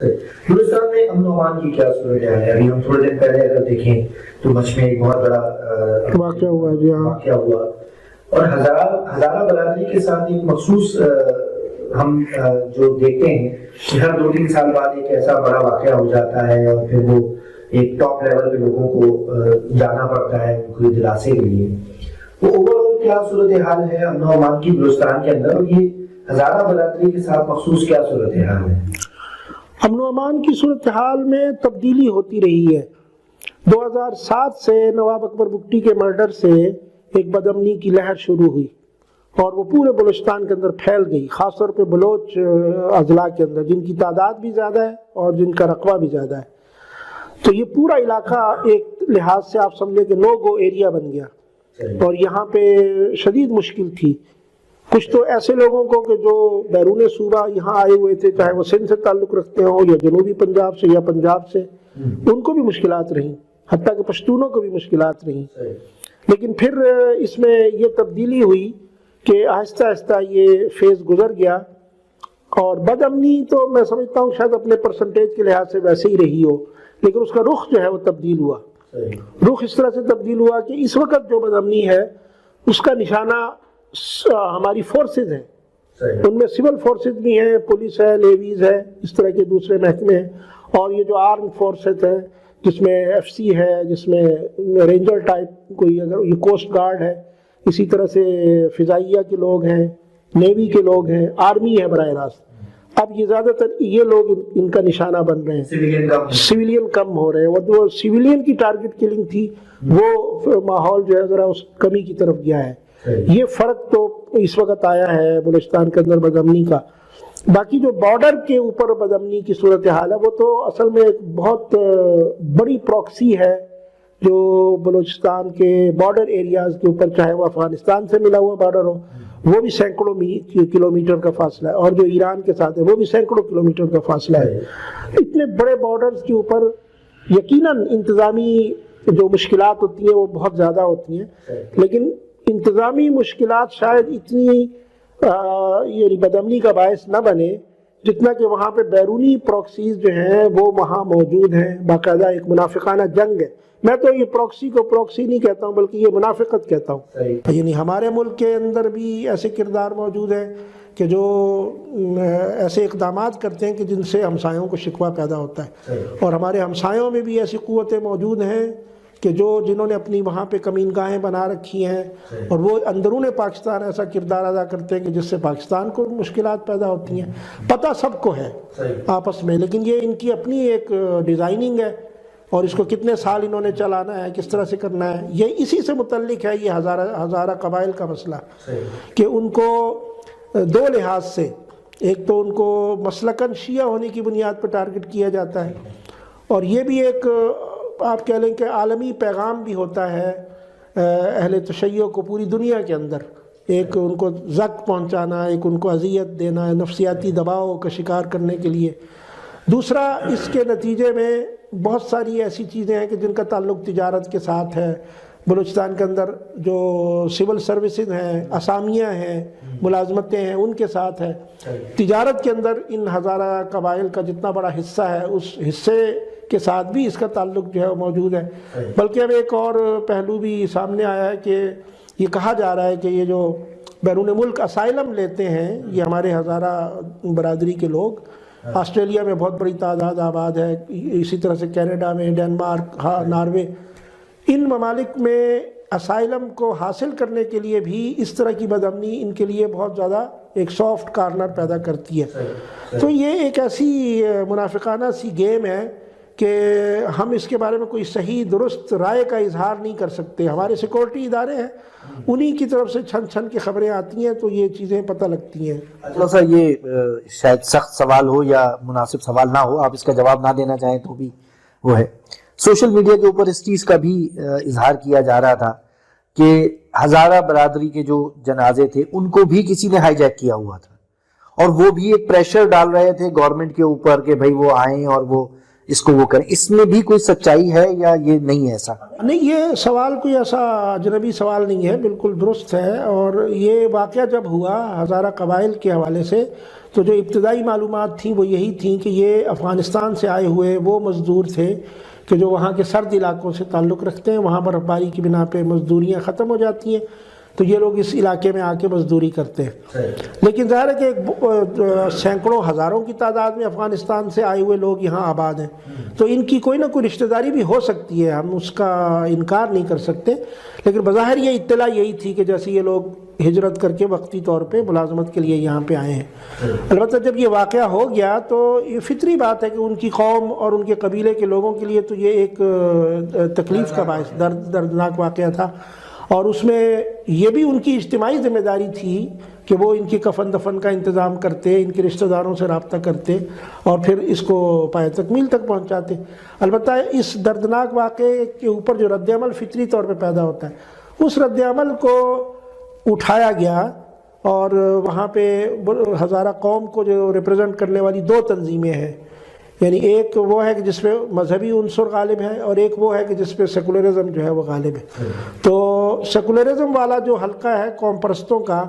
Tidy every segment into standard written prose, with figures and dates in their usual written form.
ہندوستان میں امن و امان کی کیا صورت ہے؟ ابھی ہم تھوڑے دن پہلے اگر دیکھیں تو مچھ میں ایک بہت بڑا واقعہ ہوا، جی ہاں، واقعہ ہوا، اور ہزارہ برادری کے ساتھ ایک مخصوص ہم جو دیکھتے ہیں کہ ہر 2-3 سال بعد ایک ایسا بڑا واقعہ ہو جاتا ہے اور پھر وہ ایک ٹاپ لیول پہ لوگوں کو جانا پڑتا ہے ان کو دلاسے کے لیے. وہ اوور کیا صورتحال ہے امن و امان کی بلوچستان کے اندر، اور یہ ہزارہ برادری کے ساتھ مخصوص کیا صورتحال ہے؟ امن و امان کی صورتحال میں تبدیلی ہوتی رہی ہے. 2007 سے نواب اکبر بگٹی کے مرڈر سے ایک بدامنی کی لہر شروع ہوئی اور وہ پورے بلوچستان کے اندر پھیل گئی، خاص طور پہ بلوچ اضلاع کے اندر جن کی تعداد بھی زیادہ ہے اور جن کا رقبہ بھی زیادہ ہے. تو یہ پورا علاقہ ایک لحاظ سے آپ سمجھیں کہ نو گو ایریا بن گیا اور یہاں پہ شدید مشکل تھی. کچھ تو ایسے لوگوں کو کہ جو بیرون صوبہ یہاں آئے ہوئے تھے، چاہے وہ سندھ سے تعلق رکھتے ہوں یا جنوبی پنجاب سے یا پنجاب سے، ان کو بھی مشکلات رہیں، حتیٰ کہ پشتونوں کو بھی مشکلات رہیں. لیکن پھر اس میں یہ تبدیلی ہوئی کہ آہستہ آہستہ یہ فیز گزر گیا، اور بد امنی تو میں سمجھتا ہوں شاید اپنے پرسنٹیج کے لحاظ سے ویسے ہی رہی ہو، لیکن اس کا رخ جو ہے وہ تبدیل ہوا. رخ اس طرح سے تبدیل ہوا کہ اس وقت جو بد امنی ہے اس کا نشانہ ہماری فورسز ہیں. ان میں سول فورسز بھی ہیں، پولیس ہے، نیویز ہے، اس طرح کے دوسرے محکمے ہیں، اور یہ جو آرم فورسز ہیں جس میں ایف سی ہے، جس میں رینجر ٹائپ کوئی، اگر یہ کوسٹ گارڈ ہے، اسی طرح سے فضائیہ کے لوگ ہیں، نیوی کے لوگ ہیں، آرمی ہے براہ راست. اب یہ زیادہ تر یہ لوگ ان کا نشانہ بن رہے ہیں، سویلین کم ہو رہے ہیں، اور جو سویلین کی ٹارگٹ کلنگ تھی وہ ماحول جو ہے ذرا اس کمی کی طرف گیا ہے. یہ فرق تو اس وقت آیا ہے بلوچستان کے اندر بدامنی کا. باقی جو بارڈر کے اوپر بدامنی کی صورتحال ہے وہ تو اصل میں ایک بہت بڑی پراکسی ہے جو بلوچستان کے بارڈر ایریاز کے اوپر، چاہے وہ افغانستان سے ملا ہوا بارڈر ہو، وہ بھی سینکڑوں کلومیٹر کا فاصلہ ہے، اور جو ایران کے ساتھ ہے وہ بھی سینکڑوں کلومیٹر کا فاصلہ ہے. اتنے بڑے بارڈرز کے اوپر یقیناً انتظامی جو مشکلات ہوتی ہیں وہ بہت زیادہ ہوتی ہیں، لیکن انتظامی مشکلات شاید اتنی یہ بدامنی کا باعث نہ بنے جتنا کہ وہاں پہ بیرونی پراکسیز جو ہیں وہ وہاں موجود ہیں. باقاعدہ ایک منافقانہ جنگ ہے. میں تو یہ پراکسی کو پراکسی نہیں کہتا ہوں بلکہ یہ منافقت کہتا ہوں. یعنی ہمارے ملک کے اندر بھی ایسے کردار موجود ہیں کہ جو ایسے اقدامات کرتے ہیں کہ جن سے ہمسایوں کو شکوہ پیدا ہوتا ہے، اور ہمارے ہمسایوں میں بھی ایسی قوتیں موجود ہیں کہ جنہوں نے اپنی وہاں پہ کمین گاہیں بنا رکھی ہیں، اور وہ اندرون پاکستان ایسا کردار ادا کرتے ہیں کہ جس سے پاکستان کو مشکلات پیدا ہوتی ہیں. پتہ سب کو ہے آپس میں، لیکن یہ ان کی اپنی ایک ڈیزائننگ ہے، اور اس کو کتنے سال انہوں نے چلانا ہے، کس طرح سے کرنا ہے. یہ اسی سے متعلق ہے یہ ہزارہ قبائل کا مسئلہ، کہ ان کو دو لحاظ سے، ایک تو ان کو مسلکاً شیعہ ہونے کی بنیاد پر ٹارگٹ کیا جاتا ہے، اور یہ بھی ایک آپ کہہ لیں کہ عالمی پیغام بھی ہوتا ہے اہل تشیع کو پوری دنیا کے اندر، ایک ان کو زک پہنچانا، ایک ان کو اذیت دینا، نفسیاتی دباؤ کا شکار کرنے کے لیے. دوسرا، اس کے نتیجے میں بہت ساری ایسی چیزیں ہیں کہ جن کا تعلق تجارت کے ساتھ ہے. بلوچستان کے اندر جو سول سروسز ہیں، اسامیہ ہیں، ملازمتیں ہیں، ان کے ساتھ ہے. تجارت کے اندر ان ہزارہ قبائل کا جتنا بڑا حصہ ہے اس حصے کے ساتھ بھی اس کا تعلق جو ہے وہ موجود ہے. بلکہ اب ایک اور پہلو بھی سامنے آیا ہے کہ یہ کہا جا رہا ہے کہ یہ جو بیرون ملک اسائلم لیتے ہیں یہ ہمارے ہزارہ برادری کے لوگ، آسٹریلیا میں بہت بڑی تعداد آباد ہے، اسی طرح سے کینیڈا میں، ڈنمارک، ناروے، ان ممالک میں اسائلم کو حاصل کرنے کے لیے بھی اس طرح کی بدامنی ان کے لیے بہت زیادہ ایک سافٹ کارنر پیدا کرتی ہے. تو یہ ایک ایسی منافقانہ سی گیم ہے کہ ہم اس کے بارے میں کوئی صحیح درست رائے کا اظہار نہیں کر سکتے. ہمارے سیکورٹی ادارے ہیں، انہی کی طرف سے چھن چھن کی خبریں آتی ہیں تو یہ چیزیں پتہ لگتی ہیں. تھوڑا سا یہ شاید سخت سوال ہو یا مناسب سوال نہ ہو، آپ اس کا جواب نہ دینا چاہیں تو بھی وہ ہے، سوشل میڈیا کے اوپر اس چیز کا بھی اظہار کیا جا رہا تھا کہ ہزارہ برادری کے جو جنازے تھے ان کو بھی کسی نے ہائی جیک کیا ہوا تھا، اور وہ بھی ایک پریشر ڈال رہے تھے گورنمنٹ کے اوپر کہ بھائی وہ آئیں اور وہ اس کو وہ کریں. اس میں بھی کوئی سچائی ہے یا یہ نہیں ہے ایسا؟ نہیں، یہ سوال کوئی ایسا اجنبی سوال نہیں ہے، بالکل درست ہے. اور یہ واقعہ جب ہوا ہزارہ قبائل کے حوالے سے، تو جو ابتدائی معلومات تھیں وہ یہی تھیں کہ یہ افغانستان سے آئے ہوئے وہ مزدور تھے کہ جو وہاں کے سرد علاقوں سے تعلق رکھتے ہیں. وہاں برف باری کی بنا پہ مزدوریاں ختم ہو جاتی ہیں، تو یہ لوگ اس علاقے میں آ کے مزدوری کرتے ہیں. لیکن ظاہر ہے کہ ایک سینکڑوں ہزاروں کی تعداد میں افغانستان سے آئے ہوئے لوگ یہاں آباد ہیں، تو ان کی کوئی نہ کوئی رشتہ داری بھی ہو سکتی ہے، ہم اس کا انکار نہیں کر سکتے. لیکن بظاہر یہ اطلاع یہی تھی کہ جیسے یہ لوگ ہجرت کر کے وقتی طور پہ ملازمت کے لیے یہاں پہ آئے ہیں. البتہ جب یہ واقعہ ہو گیا تو یہ فطری بات ہے کہ ان کی قوم اور ان کے قبیلے کے لوگوں کے لیے تو یہ ایک تکلیف کا باعث دردناک واقعہ تھا. اور اس میں یہ بھی ان کی اجتماعی ذمہ داری تھی کہ وہ ان کی کفن دفن کا انتظام کرتے، ان کے رشتہ داروں سے رابطہ کرتے اور پھر اس کو پائے تکمیل تک پہنچاتے. البتہ اس دردناک واقعے کے اوپر جو رد عمل فطری طور پہ پیدا ہوتا ہے، اس رد عمل کو اٹھایا گیا اور وہاں پہ ہزارہ قوم کو جو ریپرزینٹ کرنے والی دو تنظیمیں ہیں، یعنی ایک وہ ہے کہ جس پہ مذہبی عنصر غالب ہے اور ایک وہ ہے کہ جس پہ سیکولرزم جو ہے وہ غالب ہے. تو سیکولرزم والا جو حلقہ ہے قوم پرستوں کا،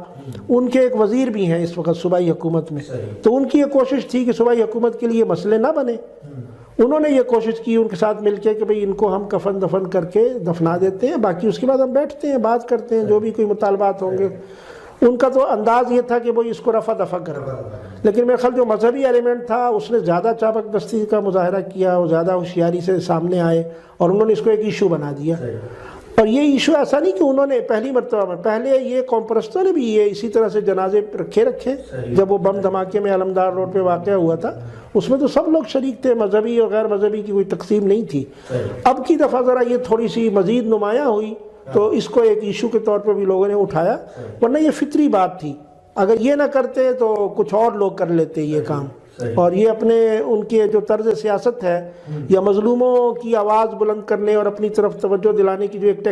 ان کے ایک وزیر بھی ہیں اس وقت صوبائی حکومت میں. تو ان کی یہ کوشش تھی کہ صوبائی حکومت کے لیے مسئلے نہ بنے. انہوں نے یہ کوشش کی ان کے ساتھ مل کے کہ بھئی ان کو ہم کفن دفن کر کے دفنا دیتے ہیں، باقی اس کے بعد ہم بیٹھتے ہیں بات کرتے ہیں، جو بھی کوئی مطالبات ہوں گے. ان کا تو انداز یہ تھا کہ وہ اس کو رفع دفع کریں. لیکن میرے خیال جو مذہبی ایلیمنٹ تھا اس نے زیادہ چابک دستی کا مظاہرہ کیا اور زیادہ ہوشیاری سے سامنے آئے اور انہوں نے اس کو ایک ایشو بنا دیا. اور یہ ایشو ایسا نہیں کہ انہوں نے پہلی مرتبہ میں، پہلے یہ قوم پرستوں نے بھی یہ اسی طرح سے جنازے رکھے جب وہ بم دھماکے میں علمدار روڈ پہ واقعہ ہوا تھا، اس میں تو سب لوگ شریک تھے، مذہبی اور غیر مذہبی کی کوئی تقسیم نہیں تھی. اب کی دفعہ ذرا یہ تھوڑی سی مزید نمایاں ہوئی تو اس کو ایک ایشو کے طور پہ بھی لوگوں نے اٹھایا، ورنہ یہ فطری بات تھی. اگر یہ نہ کرتے تو کچھ اور لوگ کر لیتے یہ کام. اور یہ اپنے ان کے جو طرز سیاست ہے یا مظلوموں کی آواز بلند کرنے اور اپنی طرف توجہ دلانے کی جو ایک